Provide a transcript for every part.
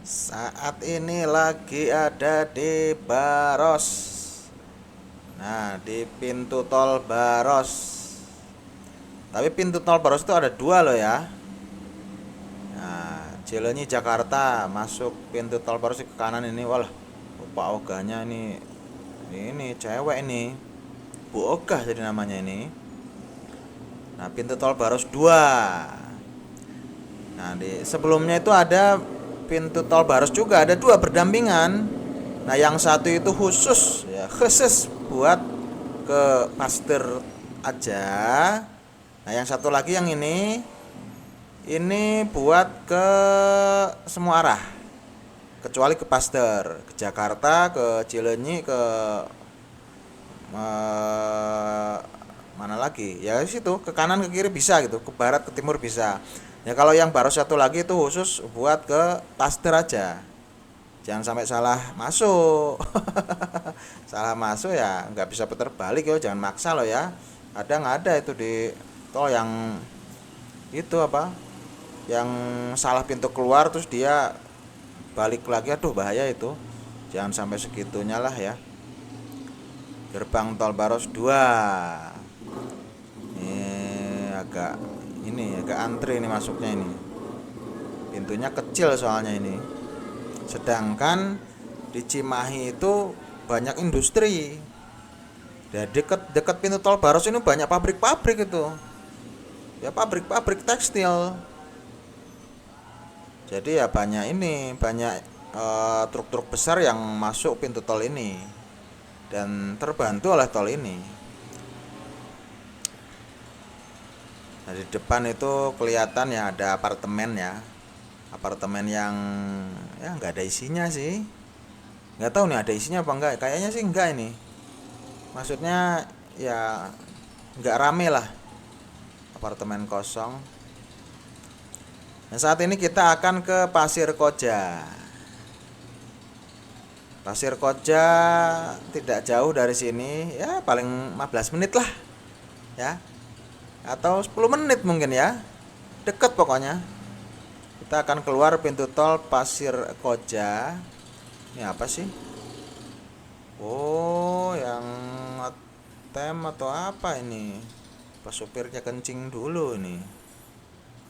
Saat ini lagi ada di Baros. Nah, di pintu tol Baros. Tapi pintu tol Baros itu ada dua loh ya. Nah, Cileunyi Jakarta masuk pintu tol Baros ke kanan ini. Walah, Pak Ogahnya ini cewek ini. Bu Ogah jadi namanya ini. Nah, pintu tol Baros 2. Nah, di sebelumnya itu ada pintu tol Baros juga ada dua berdampingan. Nah, yang satu itu khusus ya, khusus buat ke Pasteur aja. Nah, yang satu lagi yang ini buat ke semua arah kecuali ke Pasteur, ke Jakarta, ke Cileunyi, ke eh, mana lagi? Ya situ, ke kanan ke kiri bisa gitu, ke barat ke timur bisa. Ya kalau yang baru satu lagi itu khusus buat ke Pasteur aja. Jangan sampai salah masuk. Salah masuk ya nggak bisa putar balik ya, jangan maksa loh ya. Ada nggak ada itu di tol yang itu apa? Yang salah pintu keluar terus dia balik lagi, aduh bahaya itu. Jangan sampai segitunya lah ya. Gerbang tol Baros 2. Agak agak antri ini masuknya ini. Pintunya kecil soalnya ini. Sedangkan di Cimahi itu banyak industri. Ya dekat pintu tol Baros ini banyak pabrik-pabrik itu. Ya pabrik-pabrik tekstil. Jadi ya banyak truk-truk besar yang masuk pintu tol ini dan terbantu oleh tol ini. Nah, di depan itu kelihatan ya ada apartemen ya. Apartemen yang ya nggak ada isinya sih. Nggak tahu nih ada isinya apa enggak. Kayaknya sih enggak ini. Maksudnya ya nggak rame lah, apartemen kosong. Nah, saat ini kita akan ke Pasir Koja. Pasir Koja tidak jauh dari sini, ya paling 15 menit lah, ya. Atau 10 menit mungkin ya. Deket pokoknya. Kita akan keluar pintu tol Pasir Koja. Ini apa sih? Oh, yang ngetem atau apa ini? Pas supirnya kencing dulu nih.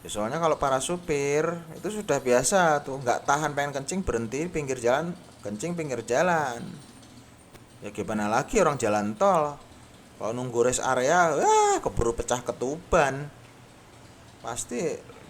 Ya, soalnya kalau para supir itu sudah biasa tuh, nggak tahan pengen kencing berhenti pinggir jalan, kencing pinggir jalan. Ya gimana lagi orang jalan tol. Kalau nunggu rest area, wah keburu pecah ketuban. Pasti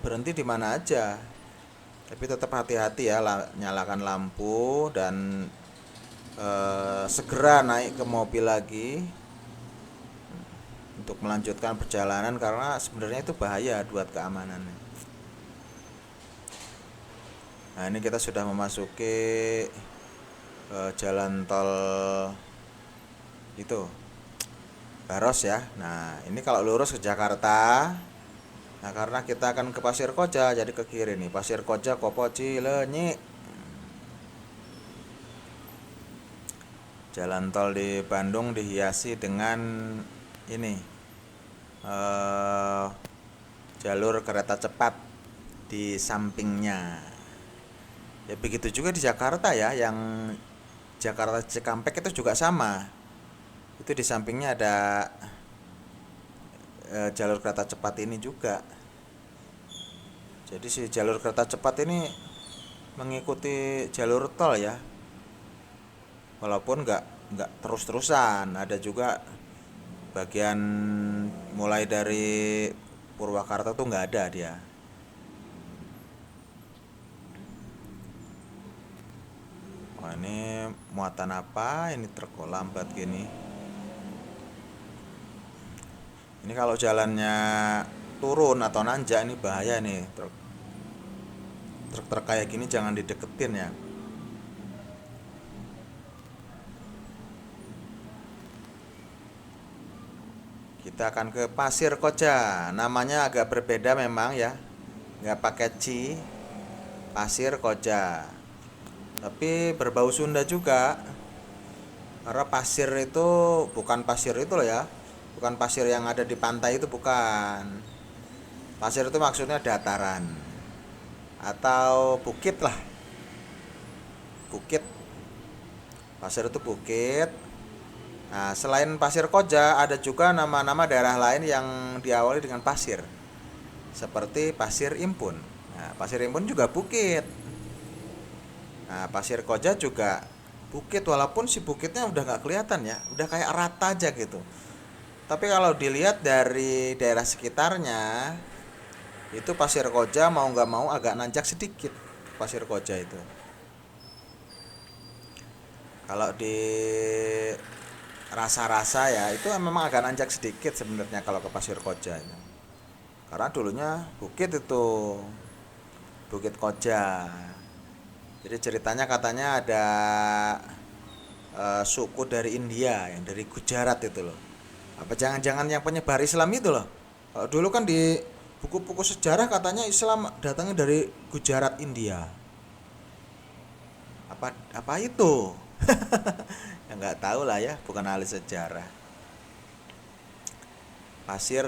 berhenti di mana aja. Tapi tetap hati-hati ya, nyalakan lampu dan segera naik ke mobil lagi untuk melanjutkan perjalanan karena sebenarnya itu bahaya buat keamanan. Nah, ini kita sudah memasuki jalan tol itu Baros ya. Nah, ini kalau lurus ke Jakarta. Nah, karena kita akan ke Pasir Koja, jadi ke kiri nih. Pasir Koja, Kopo, Cileunyi. Jalan tol di Bandung dihiasi dengan ini eh, jalur kereta cepat di sampingnya. Ya begitu juga di Jakarta ya, yang Jakarta Cikampek itu juga sama. Itu di sampingnya ada jalur kereta cepat ini juga. Jadi si jalur kereta cepat ini mengikuti jalur tol ya. Walaupun nggak terus-terusan, ada juga bagian mulai dari Purwakarta tuh nggak ada dia. Wah, ini muatan apa? Ini truk kok lambat gini. Ini kalau jalannya turun atau nanjak ini bahaya nih. Truk kayak gini jangan dideketin ya. Kita akan ke Pasir Koja. Namanya agak berbeda memang ya. Nggak pakai ci. Pasir Koja. Tapi berbau Sunda juga. Karena pasir itu bukan pasir itu loh ya. Bukan pasir yang ada di pantai itu bukan. Pasir itu maksudnya dataran atau bukit lah. bukit. Pasir itu bukit. Nah, selain Pasir Koja ada juga nama-nama daerah lain yang diawali dengan pasir. Seperti Pasir Impun. Nah, Pasir Impun juga bukit. Nah, Pasir Koja juga bukit, walaupun si bukitnya udah nggak kelihatan ya, udah kayak rata aja gitu. Tapi kalau dilihat dari daerah sekitarnya, itu Pasir Koja mau nggak mau agak nanjak sedikit. Pasir Koja itu. Kalau di rasa-rasa ya, itu memang agak nanjak sedikit sebenarnya kalau ke Pasir Koja itu. Karena dulunya bukit itu, Bukit Koja. Jadi ceritanya katanya ada suku dari India yang dari Gujarat itu loh. Apa jangan-jangan yang penyebar Islam itu loh. Kalau dulu kan di buku-buku sejarah katanya Islam datangnya dari Gujarat, India. Apa itu? Ya nggak tahu lah ya, bukan ahli sejarah. Pasir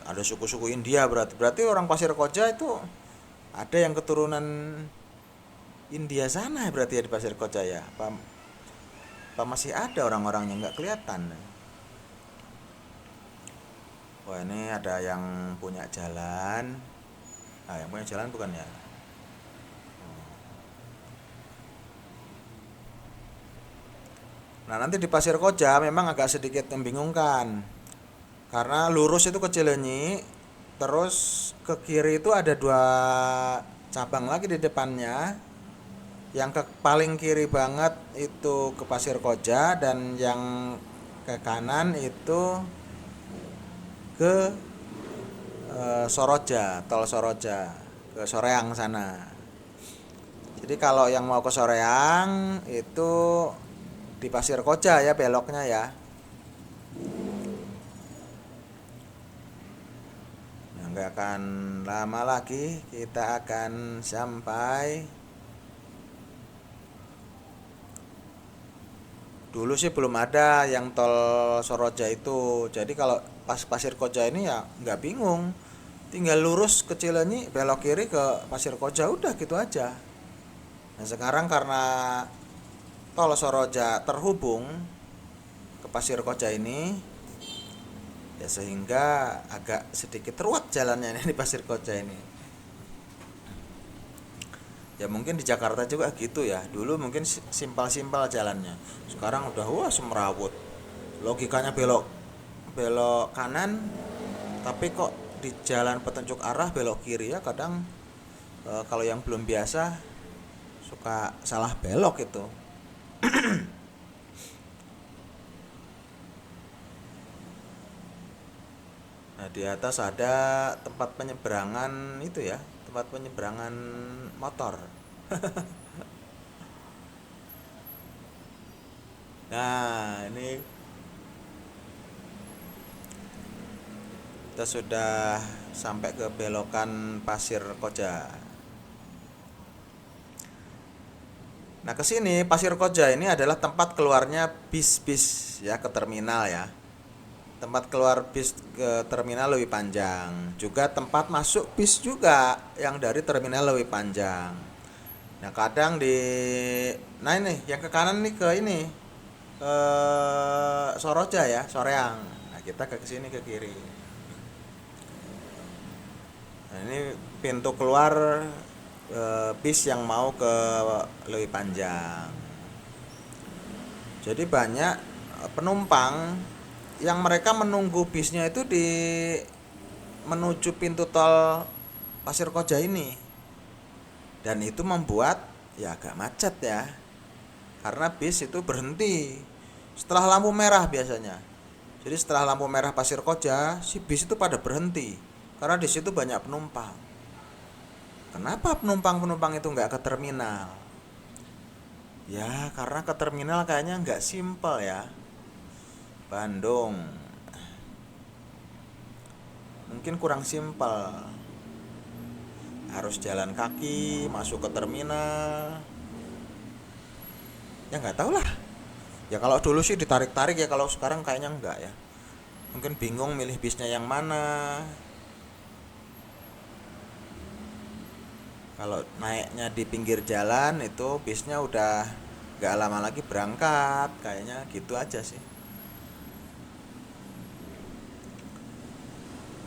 ada suku-suku India, berarti orang Pasir Koja itu ada yang keturunan India sana ya, berarti ya di Pasir Koja ya. Apa masih ada orang-orang yang nggak kelihatan? Wah, ini ada yang punya jalan. Nah, yang punya jalan bukan ya? Nah, nanti di Pasir Koja memang agak sedikit membingungkan. Karena lurus itu ke Cileunyi, terus ke kiri itu ada dua cabang lagi di depannya. Yang paling kiri banget itu ke Pasir Koja, dan yang ke kanan itu ke Soroja, tol Soroja, ke Soreang sana. Jadi kalau yang mau ke Soreang itu di Pasir Koja ya beloknya ya. Nah, nggak akan lama lagi kita akan sampai. Dulu sih belum ada yang tol Soroja itu. Jadi kalau pas Pasir Koja ini ya nggak bingung. Tinggal lurus ke Cileunyi, belok kiri ke Pasir Koja, udah gitu aja. Nah, sekarang karena tol Soroja terhubung ke Pasir Koja ini, ya sehingga agak sedikit ruwet jalannya di Pasir Koja ini. Ya mungkin di Jakarta juga gitu ya. Dulu mungkin simpel-simpel jalannya. Sekarang udah wah semrawut. Logikanya belok belok kanan, tapi kok di jalan petunjuk arah belok kiri ya. Kadang kalau yang belum biasa suka salah belok itu. Nah, di atas ada tempat penyeberangan itu ya, tempat penyeberangan motor. Nah, ini kita sudah sampai ke belokan Pasir Koja. Nah, ke sini Pasir Koja ini adalah tempat keluarnya bis-bis ya ke terminal ya. Tempat keluar bis ke terminal Lewi Panjang. Juga tempat masuk bis juga yang dari terminal Lewi Panjang. Nah, kadang nah ini yang ke kanan nih ke ini ke Soroja ya, Soreang. Nah, kita ke sini ke kiri. Nah, ini pintu keluar bis yang mau ke Lewi Panjang. Jadi banyak penumpang yang mereka menunggu bisnya itu di menuju pintu tol Pasir Koja ini. Dan itu membuat ya agak macet ya. Karena bis itu berhenti setelah lampu merah biasanya. Jadi setelah lampu merah Pasir Koja, si bis itu pada berhenti karena di situ banyak penumpang. Kenapa penumpang-penumpang itu nggak ke terminal? Ya karena ke terminal kayaknya nggak simpel ya. Bandung mungkin kurang simpel, harus jalan kaki masuk ke terminal. Ya nggak tahu lah. Ya kalau dulu sih ditarik-tarik ya, kalau sekarang kayaknya enggak ya. Mungkin bingung milih bisnya yang mana. Kalau naiknya di pinggir jalan itu bisnya udah gak lama lagi berangkat, kayaknya gitu aja sih.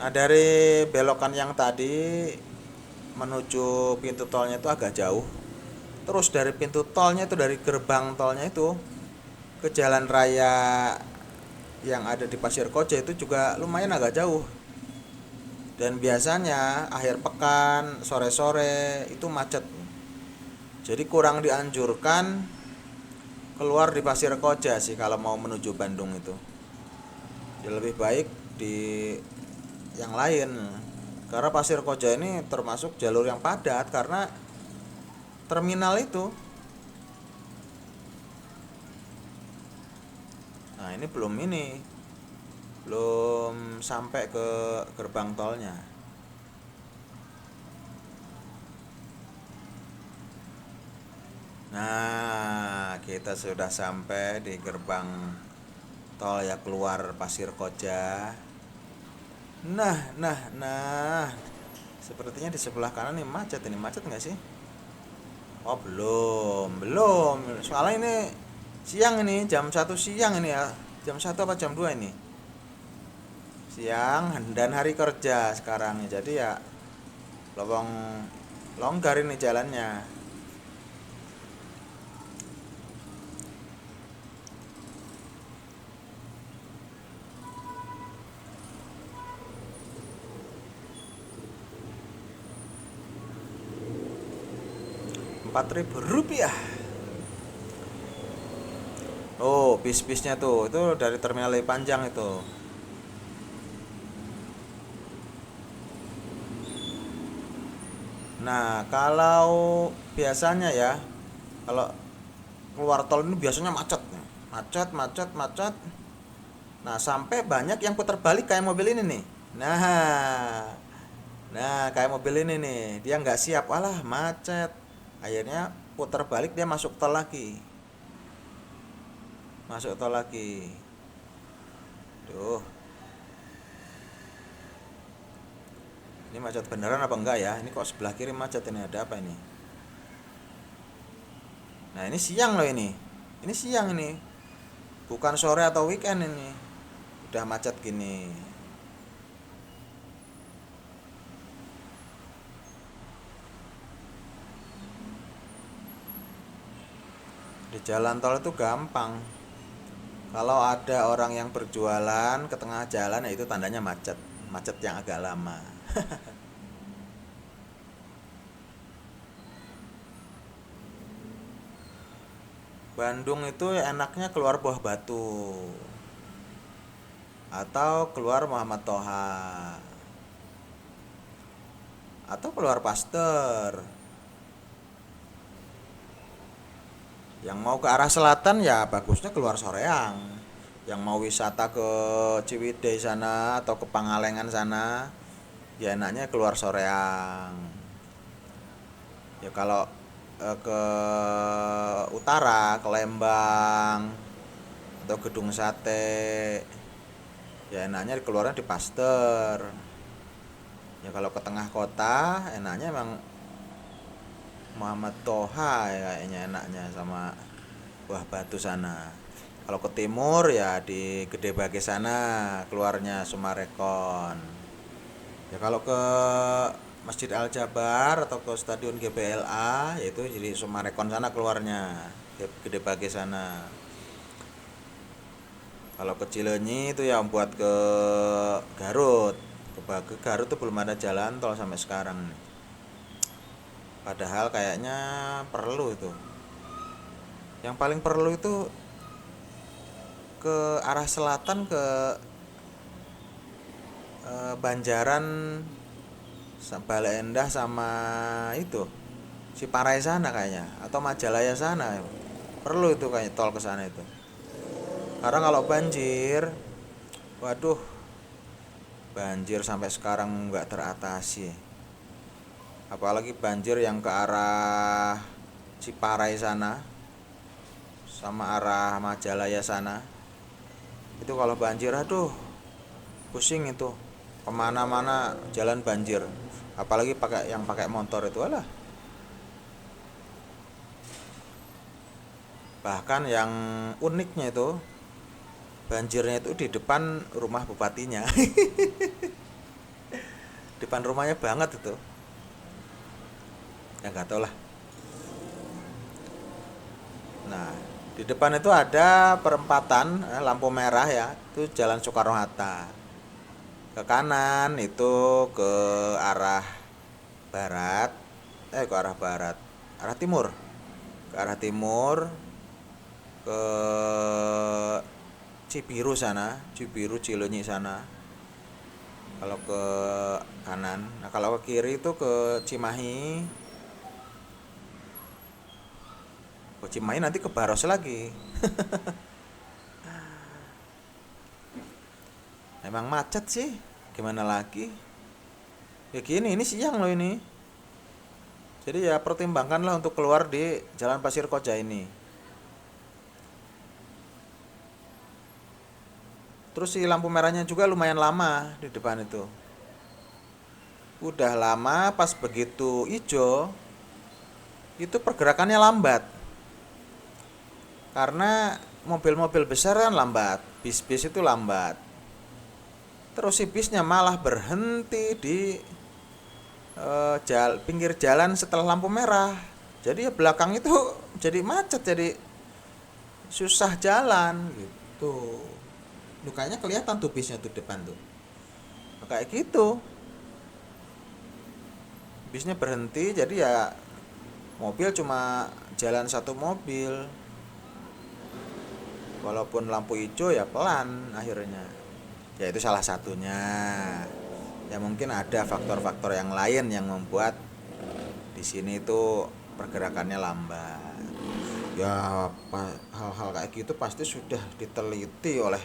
Nah, dari belokan yang tadi menuju pintu tolnya itu agak jauh. Terus dari pintu tolnya itu, dari gerbang tolnya itu ke jalan raya yang ada di Pasir Koja itu juga lumayan agak jauh. Dan biasanya akhir pekan, sore-sore itu macet. Jadi kurang dianjurkan keluar di Pasir Koja sih kalau mau menuju Bandung itu. Ya lebih baik di yang lain. Karena Pasir Koja ini termasuk jalur yang padat karena terminal itu. Nah, ini belum sampai ke gerbang tolnya. Nah, kita sudah sampai di gerbang tol ya, keluar Pasir Koja. Nah. Sepertinya di sebelah kanan nih macet. Ini macet nggak sih? Oh, belum. Soalnya ini siang, ini jam 1 siang ini ya. Jam 1 apa jam 2 ini? Siang dan hari kerja sekarang. Jadi ya lowong longgar ini jalannya. 4.000 rupiah. Oh, bis-bisnya tuh, itu dari terminal Panjang itu. Nah, kalau biasanya ya, kalau keluar tol ini biasanya macet. Macet, macet, macet. Nah, sampai banyak yang putar balik kayak mobil ini nih. Nah, kayak mobil ini nih, dia nggak siap, walah macet. Akhirnya putar balik, dia masuk tol lagi. Masuk tol lagi. Tuh, ini macet beneran apa enggak ya? Ini kok sebelah kiri macet, ini ada apa ini? Nah, ini siang loh ini. Ini siang ini. Bukan sore atau weekend ini. Udah macet gini. Di jalan tol itu gampang. Kalau ada orang yang berjualan ke tengah jalan, ya itu tandanya macet. Macet yang agak lama. Bandung itu enaknya keluar Buah Batu atau keluar Muhammad Toha atau keluar Pasteur. Yang mau ke arah selatan ya bagusnya keluar Soreang. Yang mau wisata ke Ciwidey sana atau ke Pangalengan sana, ya enaknya keluar Soreang. Ya kalau ke utara, ke Lembang atau Gedung Sate, ya enaknya keluarnya di Pasteur. Ya kalau ke tengah kota enaknya emang Muhammad Toha ya, kayaknya enaknya sama Buah Batu sana. Kalau ke timur ya di Gede Bage sana keluarnya Sumarekon. Ya kalau ke Masjid Al Jabar atau ke Stadion GBLA yaitu jadi Sumarekon sana keluarnya, Gede Bage sana. Kalau ke Cileunyi itu yang buat ke Garut. Ke Garut tuh belum ada jalan tol sampai sekarang. Padahal kayaknya perlu itu. Yang paling perlu itu ke arah selatan, ke Banjaran, Bale Endah sama itu Ciparai sana kayaknya, atau Majalaya sana. Perlu itu kayaknya tol ke sana itu. Karena kalau banjir, waduh, banjir sampai sekarang nggak teratasi. Apalagi banjir yang ke arah Ciparai sana sama arah Majalaya sana. Itu kalau banjir, aduh, pusing itu. Kemana-mana jalan banjir. Apalagi pakai motor itu, alah. Bahkan yang uniknya itu banjirnya itu di depan rumah bupatinya. Depan rumahnya banget itu. Ya nggak tahu lah. Nah, di depan itu ada perempatan lampu merah ya, itu Jalan Soekarno Hatta. Ke kanan itu ke arah barat, ke arah barat, arah timur, ke arah timur ke Cibiru sana, Cibiru Cileunyi sana. Kalau ke kanan, nah kalau ke kiri itu ke Cimahi, nanti ke Baros lagi. Emang macet sih, gimana lagi? Ya gini, ini siang loh ini. Jadi ya pertimbangkanlah untuk keluar di Jalan Pasir Koja ini. Terus si lampu merahnya juga lumayan lama di depan itu. Udah lama pas begitu hijau, itu pergerakannya lambat. Karena mobil-mobil besar kan lambat, bis-bis itu lambat. Terus si bisnya malah berhenti di pinggir jalan setelah lampu merah. Jadi ya belakang itu jadi macet, jadi susah jalan gitu. Lukanya kelihatan tuh bisnya tuh depan tuh. Kayak gitu. Bisnya berhenti jadi ya mobil cuma jalan satu mobil. Walaupun lampu hijau ya pelan akhirnya. Ya itu salah satunya. Ya mungkin ada faktor-faktor yang lain yang membuat di sini itu pergerakannya lambat. Ya hal-hal kayak gitu pasti sudah diteliti oleh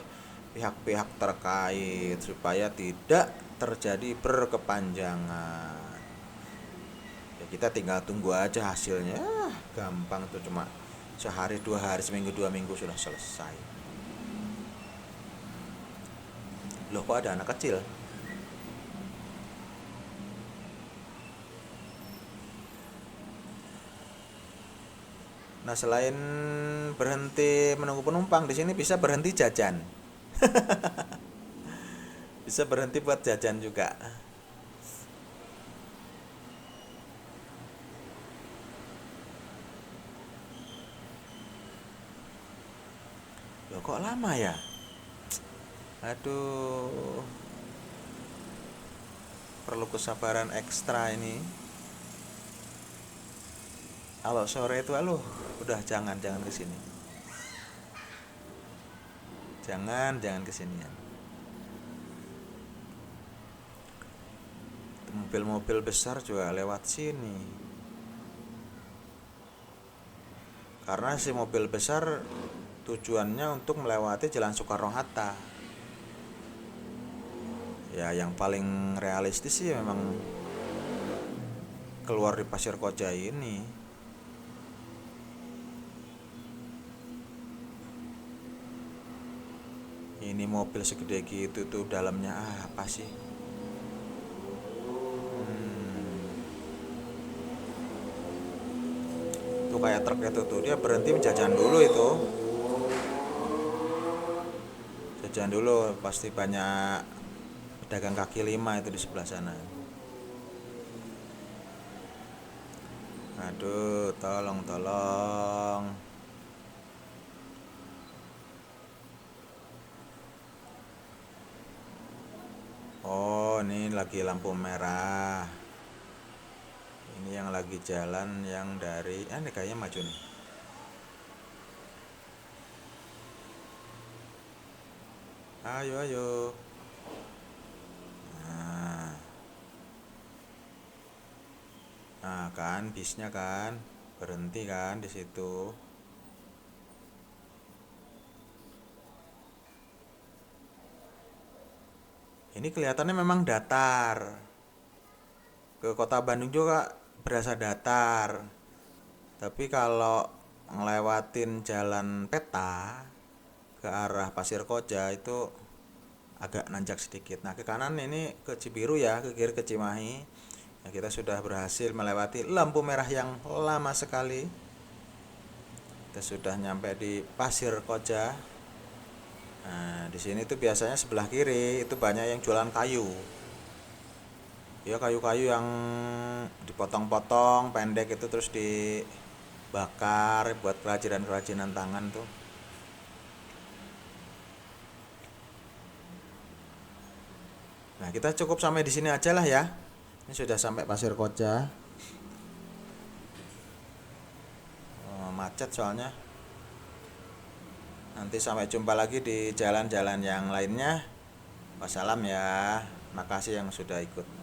pihak-pihak terkait supaya tidak terjadi berkepanjangan. Ya kita tinggal tunggu aja hasilnya. Gampang tuh, cuma sehari dua hari, seminggu dua minggu sudah selesai. Loh kok ada anak kecil? Nah, selain berhenti menunggu penumpang, di sini bisa berhenti jajan. Bisa berhenti buat jajan juga. Loh kok lama ya? Aduh, perlu kesabaran ekstra ini. Kalau sore itu udah jangan kesini. Jangan kesinian. Mobil-mobil besar juga lewat sini. Karena si mobil besar tujuannya untuk melewati Jalan Soekarno Hatta. Ya yang paling realistis sih memang keluar di Pasir Koja ini. Ini mobil segede gitu tuh dalamnya apa sih? Tuh kayak truk itu tuh, dia berhenti menjajan dulu itu. Jajan dulu, pasti banyak pedagang kaki lima itu di sebelah sana. Aduh, tolong. Oh, ini lagi lampu merah. Ini yang lagi jalan yang dari, ini kayaknya maju nih. Ayo. Nah, kan bisnya kan berhenti kan di situ. Ini kelihatannya memang datar. Ke kota Bandung juga berasa datar. Tapi kalau ngelewatin jalan peta ke arah Pasir Koja itu agak nanjak sedikit. Nah, ke kanan ini ke Cibiru ya, ke kiri ke Cimahi. Nah, kita sudah berhasil melewati lampu merah yang lama sekali. Kita sudah nyampe di Pasir Koja. Nah, di sini tuh biasanya sebelah kiri itu banyak yang jualan kayu. Ya kayu-kayu yang dipotong-potong pendek itu terus dibakar buat kerajinan-kerajinan tangan tuh. Nah, kita cukup sampai di sini aja lah ya. Ini sudah sampai Pasir Koja. Oh, macet soalnya. Nanti sampai jumpa lagi di jalan-jalan yang lainnya. Wassalam ya. Makasih yang sudah ikut.